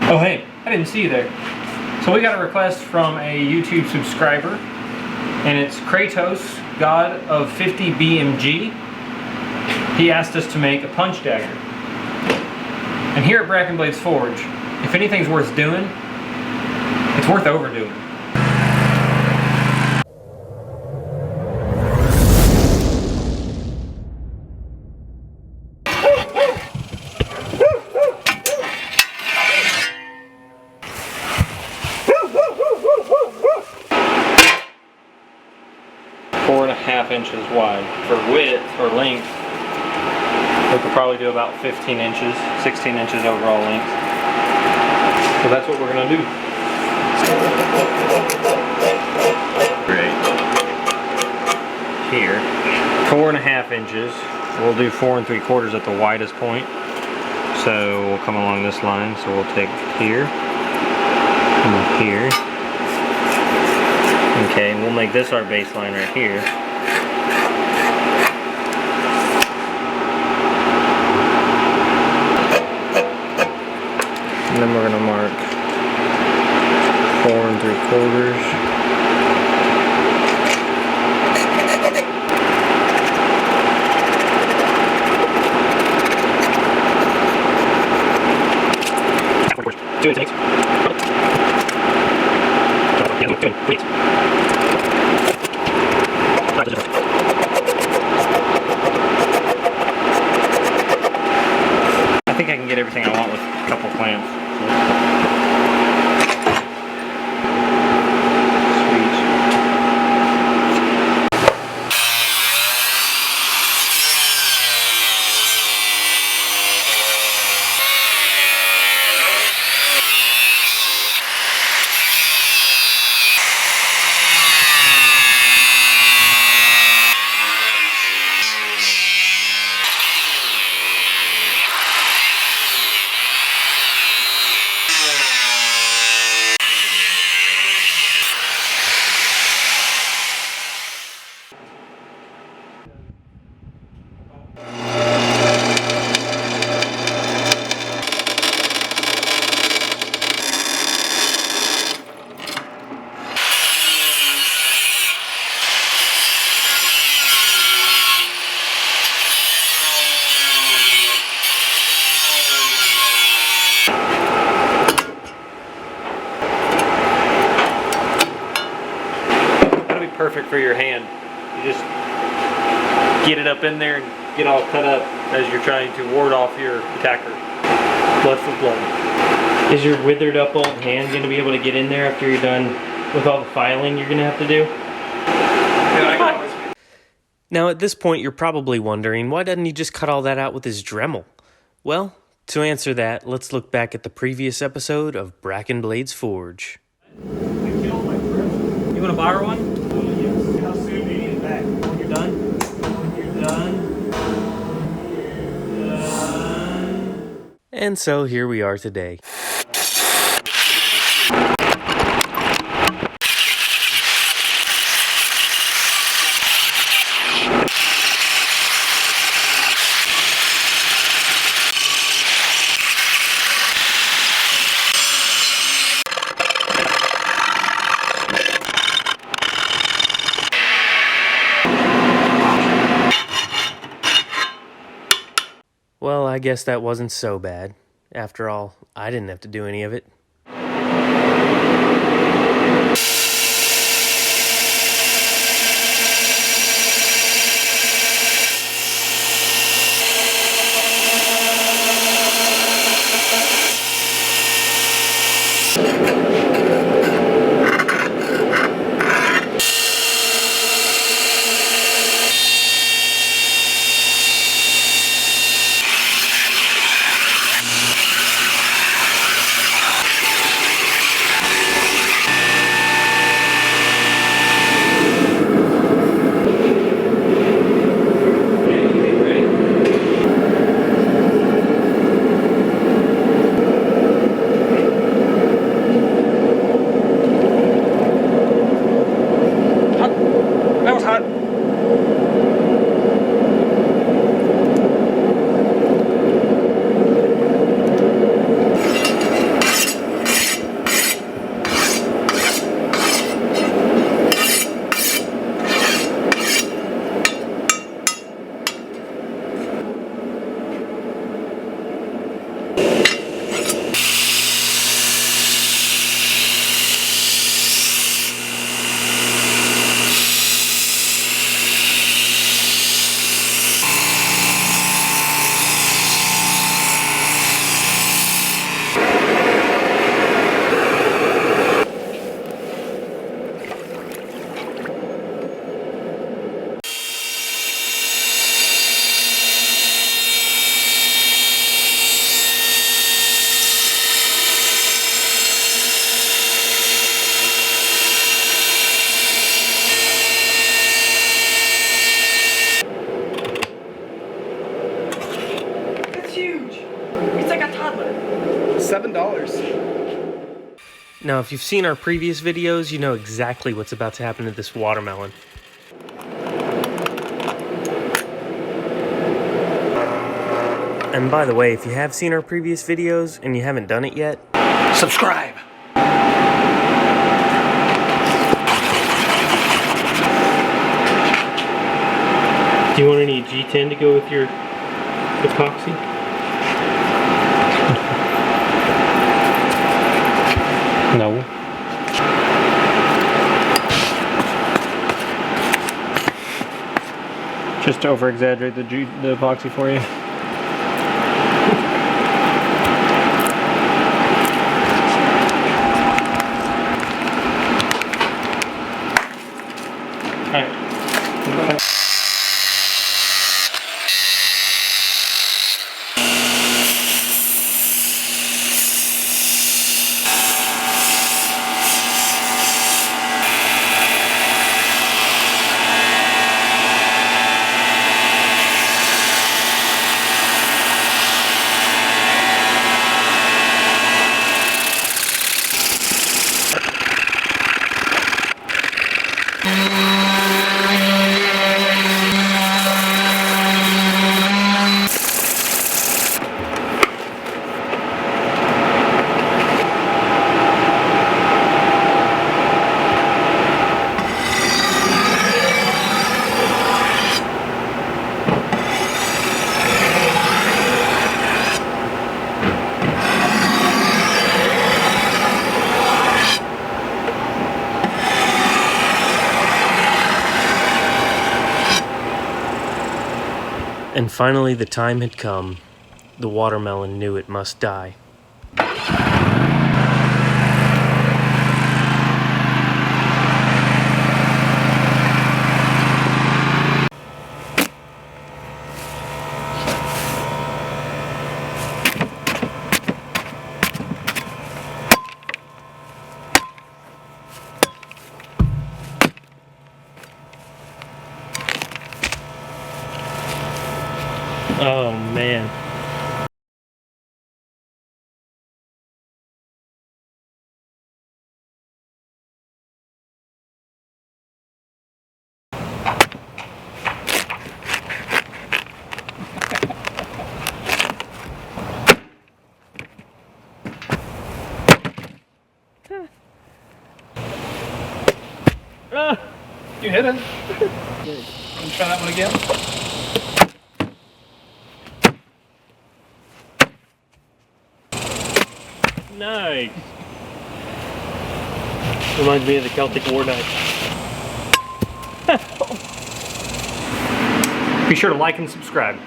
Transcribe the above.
Oh hey, I didn't see you there. So we got a request from a YouTube subscriber, and it's Kratos, God of 50 BMG. He asked us to make a punch dagger. And here at Brackin Blades Forge, if anything's worth doing, it's worth overdoing. Four and a half inches wide. For width or length, we could probably do about 15 inches, 16 inches overall length. So that's what we're gonna do. Great. Here, 4.5 inches. We'll do 4 3/4 at the widest point. So we'll come along this line. So we'll take here and here. Okay, we'll make this our baseline right here. And then we're going to mark 4 3/4. Two intakes. Yeah, good, please. I think I can get everything I want with a couple clamps. Perfect for your hand. You just get it up in there and get all cut up as you're trying to ward off your attacker. Blood for blood. Is your withered up old hand going to be able to get in there after you're done with all the filing you're going to have to do? Now at this point you're probably wondering, why doesn't he just cut all that out with his Dremel? Well, to answer that, let's look back at the previous episode of Brackin Blades Forge. You want to borrow one? How soon do you need it back? When you're done? When you're done? And so here we are today. Well, I guess that wasn't so bad. After all, I didn't have to do any of it. $7. Now, if you've seen our previous videos, you know exactly what's about to happen to this watermelon. And by the way, if you have seen our previous videos and you haven't done it yet, Subscribe. Do you want any G10 to go with your epoxy? No. Just to over-exaggerate the epoxy for you. Alright. and finally the time had come. The watermelon knew it must die. Oh man. You hit it. Good. Can you try that one again? Nice. Reminds me of the Celtic War knife. Be sure to like and subscribe.